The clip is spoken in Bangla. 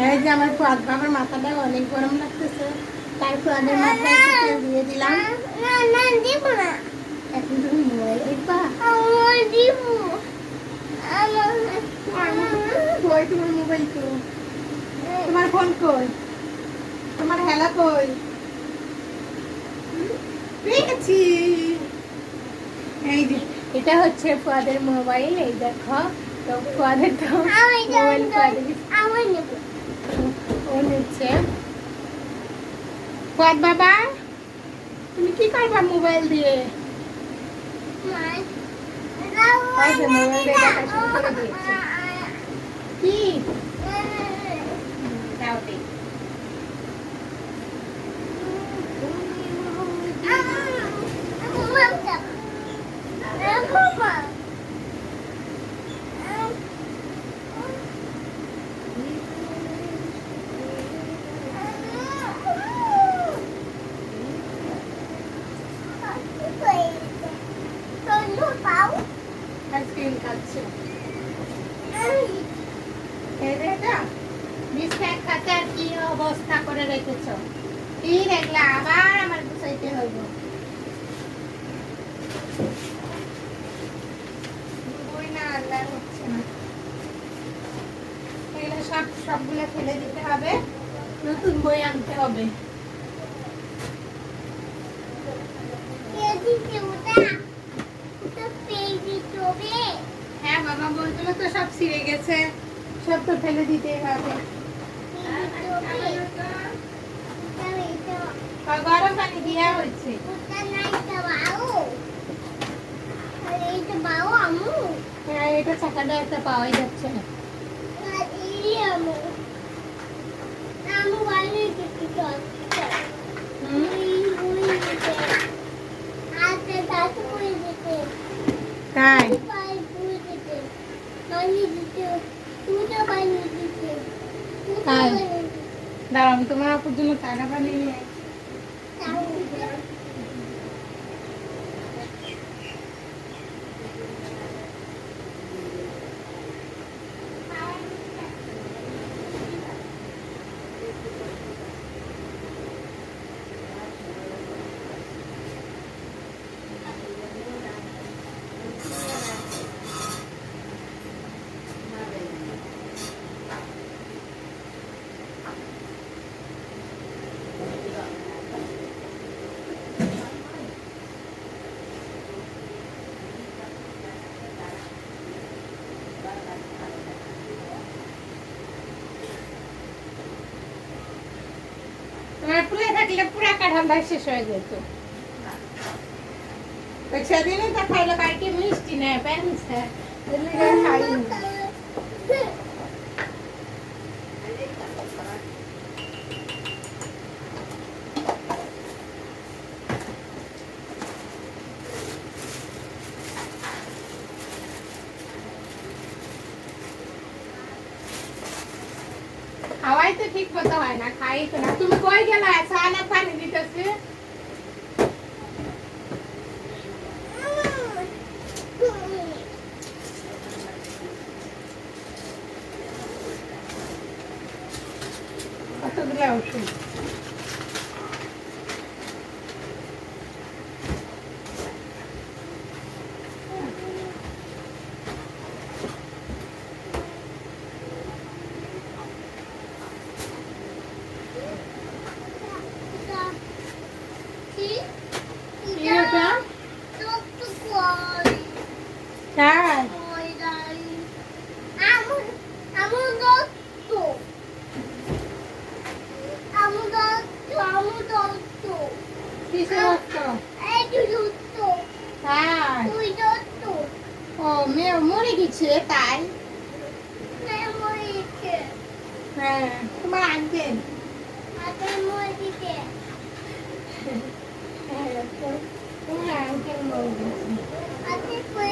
এই যে আমার ফুয়াদ বাবার মাথাটা অনেক গরম লাগতেছে, তাই ফুয়াদের মাথায় তেল দিয়ে দিলাম। এখন তুমি মোবাইল দেখবা? কই তোমার মোবাইল? তো তোমার ফোন কই? তোমার হেলা কই? পেয়েছি। এই যে এটা হচ্ছে ফুয়াদের মোবাইল। এই দেখো, তো ফুয়াদের তো মোবাইল ও নিচ্ছে। ফুয়াদ বাবা, তুমি কি করবা মোবাইল দিয়ে? মোবাইল দিয়ে দেখা শুরু করে দিয়েছে। কি দাও দে। আইসক্রিম খাচ্ছে। বিস্কুট খাচ্ছে আর কি অবস্থা করে রেখেছ? কি দেখলা? আবার আমার গুছাইতে হইব। বই না আল্লাহ হচ্ছে না, এগুলো সবগুলো ফেলে দিতে হবে, নতুন বই আনতে হবে। হ্যাঁ বাবা, বইগুলো তো সব ছিঁড়ে গেছে, সব তো ফেলে দিতে হবে। গরম পানি দেওয়া হয়েছে। হ্যাঁ, এটা চাকাটা একটা পাওয়াই যাচ্ছে না। তাই তাই দাঁড়াও, আমি তোমার আপুর জন্য টাকা পানি নিয়ে ফুলে থাকলে পুরা কাঁঠালটা শেষ হয়ে যেত। সেদিনই তো খাইলে বাড়িতে মিষ্টি নেয় প্যান্সে খাইনি। খাওয়াই তো ঠিক মতো হয় না, খাই তো না। তুমি কই গেলা? সানা পানি দিতেছে। কতগুলো ওষুধ মরে গেছে তাই? হ্যাঁ, তোমার আনতেন তোমার আঙ্কেল মরে গেছে।